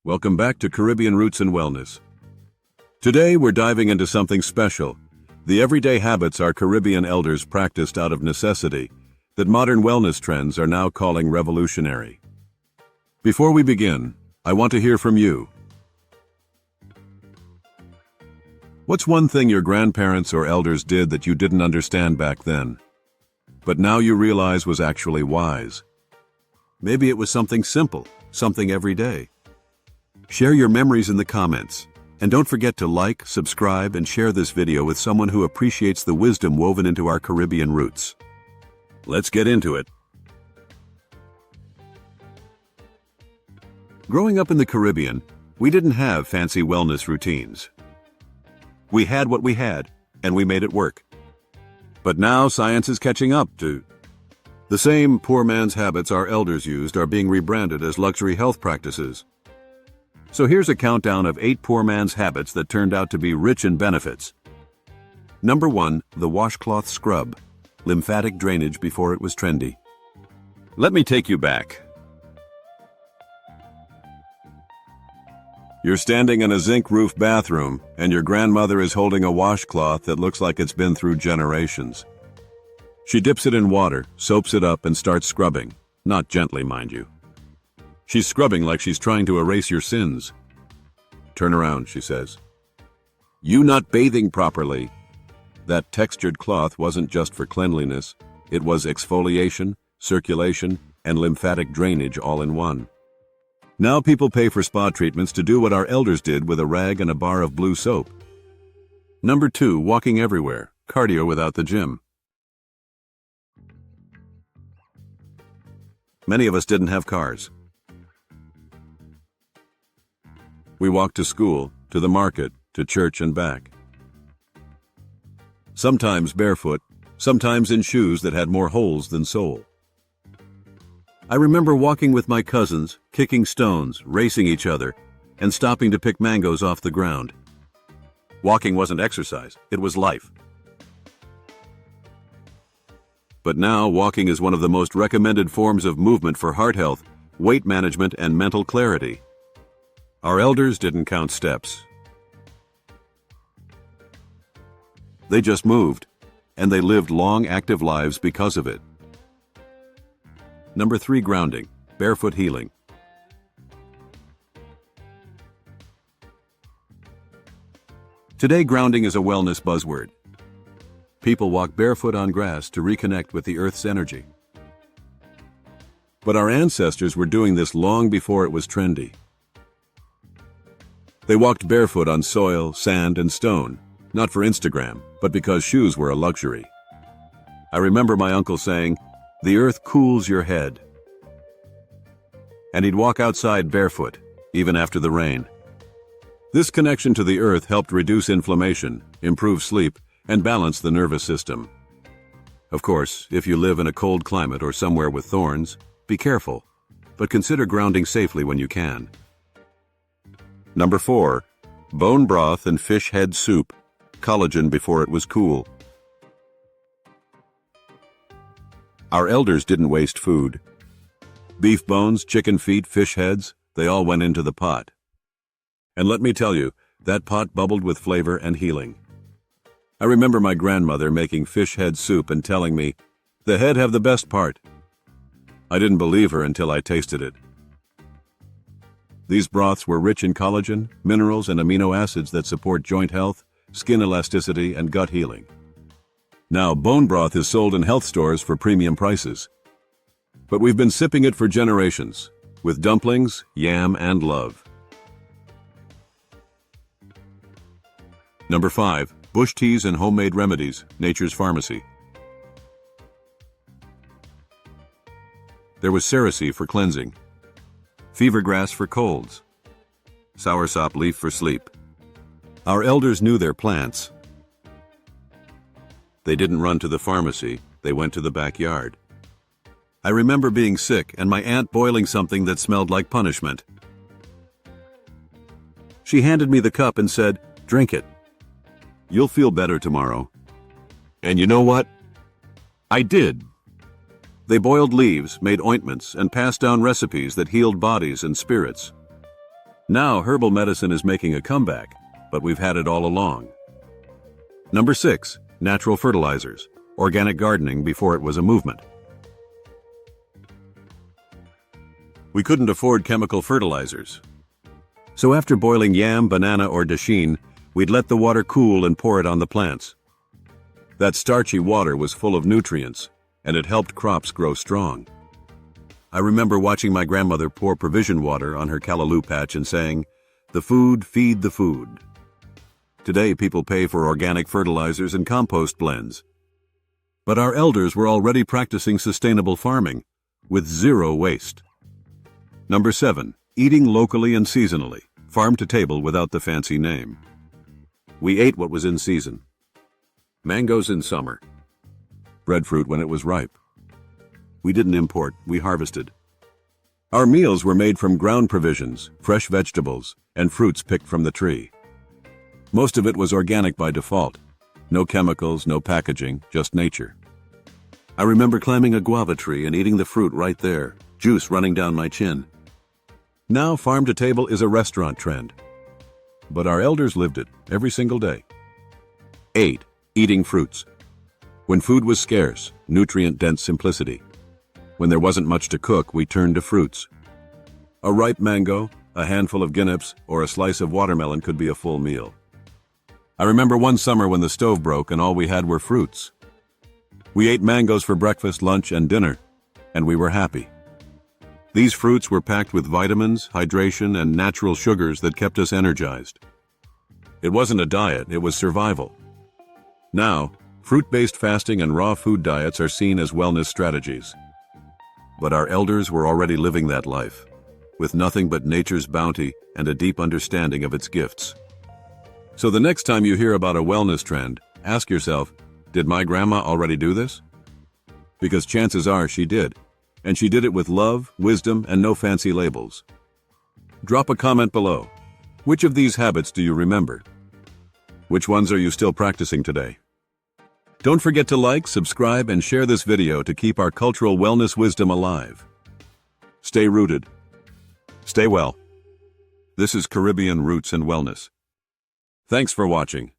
Welcome back to Caribbean Roots and Wellness. Today we're diving into something special, the everyday habits our Caribbean elders practiced out of necessity that modern wellness trends are now calling revolutionary. Before we begin, I want to hear from you. What's one thing your grandparents or elders did that you didn't understand back then, but now you realize was actually wise? Maybe it was something simple, something everyday. Share your memories in the comments, and don't forget to like, subscribe, and share this video with someone who appreciates the wisdom woven into our Caribbean roots. Let's get into it. Growing up in the Caribbean, we didn't have fancy wellness routines. We had what we had, and we made it work. But now science is catching up to. The same poor man's habits our elders used are being rebranded as luxury health practices. So here's a countdown of 8 poor man's habits that turned out to be rich in benefits. Number 1, the washcloth scrub. Lymphatic drainage before it was trendy. Let me take you back. You're standing in a zinc-roof bathroom, and your grandmother is holding a washcloth that looks like it's been through generations. She dips it in water, soaps it up, and starts scrubbing. Not gently, mind you. She's scrubbing like she's trying to erase your sins. Turn around, she says. You not bathing properly. That textured cloth wasn't just for cleanliness. It was exfoliation, circulation, and lymphatic drainage all in one. Now people pay for spa treatments to do what our elders did with a rag and a bar of blue soap. Number 2, walking everywhere. Cardio without the gym. Many of us didn't have cars. We walked to school, to the market, to church and back. Sometimes barefoot, sometimes in shoes that had more holes than sole. I remember walking with my cousins, kicking stones, racing each other, and stopping to pick mangoes off the ground. Walking wasn't exercise, it was life. But now walking is one of the most recommended forms of movement for heart health, weight management, and mental clarity. Our elders didn't count steps. They just moved, and they lived long, active lives because of it. Number 3, grounding, barefoot healing. Today, grounding is a wellness buzzword. People walk barefoot on grass to reconnect with the earth's energy. But our ancestors were doing this long before it was trendy. They walked barefoot on soil, sand, and stone, not for Instagram, but because shoes were a luxury. I remember my uncle saying, "The earth cools your head." And he'd walk outside barefoot, even after the rain. This connection to the earth helped reduce inflammation, improve sleep, and balance the nervous system. Of course, if you live in a cold climate or somewhere with thorns, be careful, but consider grounding safely when you can. Number 4, bone broth and fish head soup, collagen before it was cool. Our elders didn't waste food. Beef bones, chicken feet, fish heads, they all went into the pot. And let me tell you, that pot bubbled with flavor and healing. I remember my grandmother making fish head soup and telling me, "The head have the best part." I didn't believe her until I tasted it. These broths were rich in collagen, minerals, and amino acids that support joint health, skin elasticity, and gut healing. Now, bone broth is sold in health stores for premium prices. But we've been sipping it for generations, with dumplings, yam, and love. Number 5, bush teas and homemade remedies, nature's pharmacy. There was cerasee for cleansing, fever grass for colds, soursop leaf for sleep. Our elders knew their plants. They didn't run to the pharmacy, they went to the backyard. I remember being sick and my aunt boiling something that smelled like punishment. She handed me the cup and said, "Drink it. You'll feel better tomorrow." And you know what? I did. They boiled leaves, made ointments, and passed down recipes that healed bodies and spirits. Now herbal medicine is making a comeback, but we've had it all along. Number 6. Natural fertilizers. Organic gardening before it was a movement. We couldn't afford chemical fertilizers. So after boiling yam, banana, or dasheen, we'd let the water cool and pour it on the plants. That starchy water was full of nutrients, and it helped crops grow strong. I remember watching my grandmother pour provision water on her callaloo patch and saying, "The food, feed the food." Today, people pay for organic fertilizers and compost blends. But our elders were already practicing sustainable farming, with zero waste. Number 7. Eating locally and seasonally, farm to table without the fancy name. We ate what was in season. Mangoes in summer. Breadfruit when it was ripe. We didn't import, we harvested. Our meals were made from ground provisions, fresh vegetables, and fruits picked from the tree. Most of it was organic by default. No chemicals, no packaging, just nature. I remember climbing a guava tree and eating the fruit right there, juice running down my chin. Now farm to table is a restaurant trend. But our elders lived it every single day. 8. Eating fruits. When food was scarce, nutrient-dense simplicity. When there wasn't much to cook, we turned to fruits. A ripe mango, a handful of guineps, or a slice of watermelon could be a full meal. I remember one summer when the stove broke and all we had were fruits. We ate mangoes for breakfast, lunch, and dinner, and we were happy. These fruits were packed with vitamins, hydration, and natural sugars that kept us energized. It wasn't a diet, it was survival. Now, fruit-based fasting and raw food diets are seen as wellness strategies. But our elders were already living that life, with nothing but nature's bounty and a deep understanding of its gifts. So the next time you hear about a wellness trend, ask yourself, did my grandma already do this? Because chances are she did, and she did it with love, wisdom, and no fancy labels. Drop a comment below. Which of these habits do you remember? Which ones are you still practicing today? Don't forget to like, subscribe, and share this video to keep our cultural wellness wisdom alive. Stay rooted. Stay well. This is Caribbean Roots and Wellness. Thanks for watching.